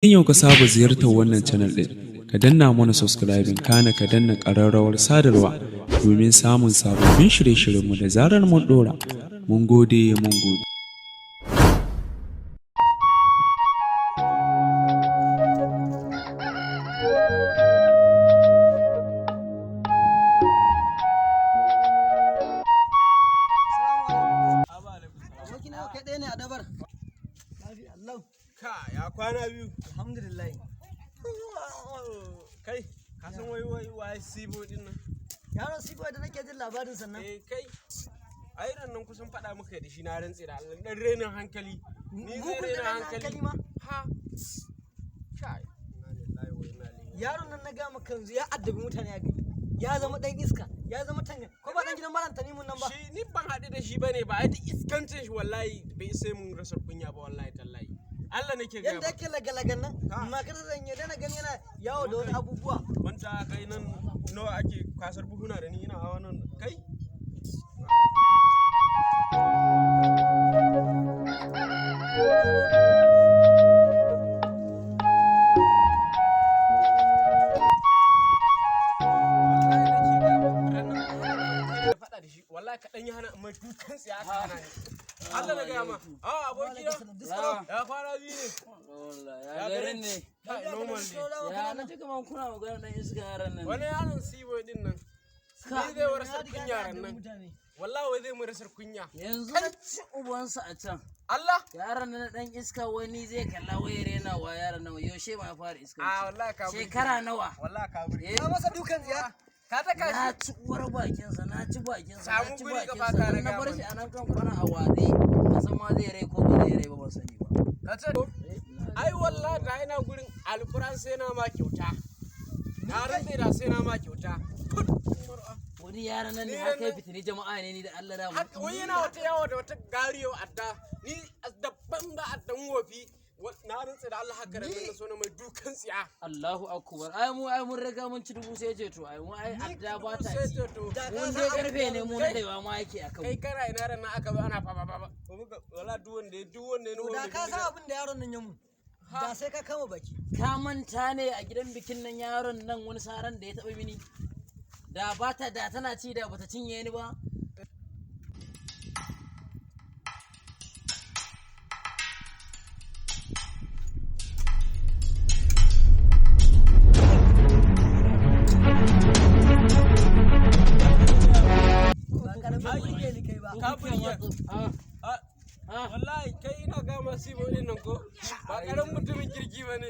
In yau ka saba ziyartar wannan channel ɗin, ka danna mana subscribing kana ka danna ƙararrawar sadarwa domin samun sababbin shirye-shiryenmu da zarar mun ɗora. Mun gode, mun gode. Ya kwana biyu. Alhamdulillah. Kai, ka san wai Sibo din nan? Yaron Sibo da nake jin labarin sannan. Kai. Ai ran nan kusan faɗa muka da shi na rantse da Allah dan renin hankali. Ni zai renin hankali ma. Ha. Kai. Yaron nan na ga maka yanzu ya addabi mutane a gari. Ya zama dan iska, ya zama tanya. Ko ba dan gidan maranta ni mun nan ba. Shi ni ban haɗu da shi bane ba, ai duk iskancin shi wallahi bai sai mun rasa kunya ba wallahi tallahi. Allah nake ga yanda yake lagalagan nan amma kada zan yi dana gani yana yawo da wani abubuwa wanda kai nan nawa ake kwasar buhuna da ni ina hawa nan kai wallahi kaɗan yi hana mai dukan tsaye aka hana ni Allah na gaya ma aboki ya fara biyu ne ya garin ne normal ne ya na cika man kuna magana dan iska yaran nan wani yaron Sibo din nan ni zai warasar kunya yaran nan wallahi wai zai mu rasar kunya yanzu na ci ubansa a can Allah yaran nan dan iska wani zai kalla waye rena wa yaran nan yaushe ma fara iska wallahi ka shekara nawa wallahi ka buri ya masa dukan tsiya ka ta kashi na ci uwar bakinsa na ci bakinsa samu guri ka fata na bar shi a nan kan kwana a watsi na san ma zai rai ko ba zai rai ba ban sani ba ka ce ai wallahi da ina gurin alquran sai na ma kyauta na rantsa da sai na ma kyauta wani yaran nan ne haka ya fitini jama'a ne ni da Allah da mu wai yana wata yawo da wata gariyo adda ni dabban da addan wofi na rantsa da Allah haka ran nan so na mai dukan tsiya Allahu akbar ai mun riga mun ci dubu sai ce to ai mu ai adda ba ta ci mun dai karfe ne mu na da ma yake akan kai kana ina ran nan aka zo ana fa wala duk wanda ne da ka san abin da yaron nan ya mu da sai ka kama baki ka manta ne a gidan bikin nan yaron nan wani saran da ya taba mini da bata da tana ci da bata cinye ni ba wallahi kai ina ga masu Sibo din nan ko ba karamin mutumin kirki bane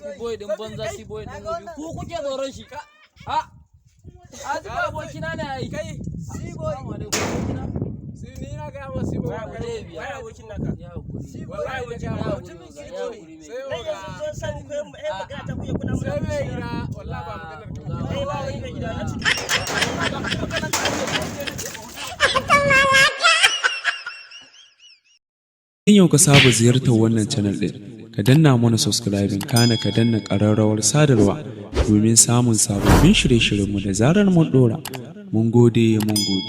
Sibo din banza Sibo din gobe ku kuke tsoron shi Sibo abokina ne ai kai Sibo ni na ga masu Sibo wai abokin naka Sibo wallahi mutumin kirki sai sai magana ta kuya kuna sai mai gida wallahi ba maganar In yau ka saba ziyartar wannan channel ɗin, ka danna mana subscribing kana ka danna ƙararrawar sadarwa domin samun sababbin shirye-shiryenmu da zarar mun ɗora. Mun gode, mun gode.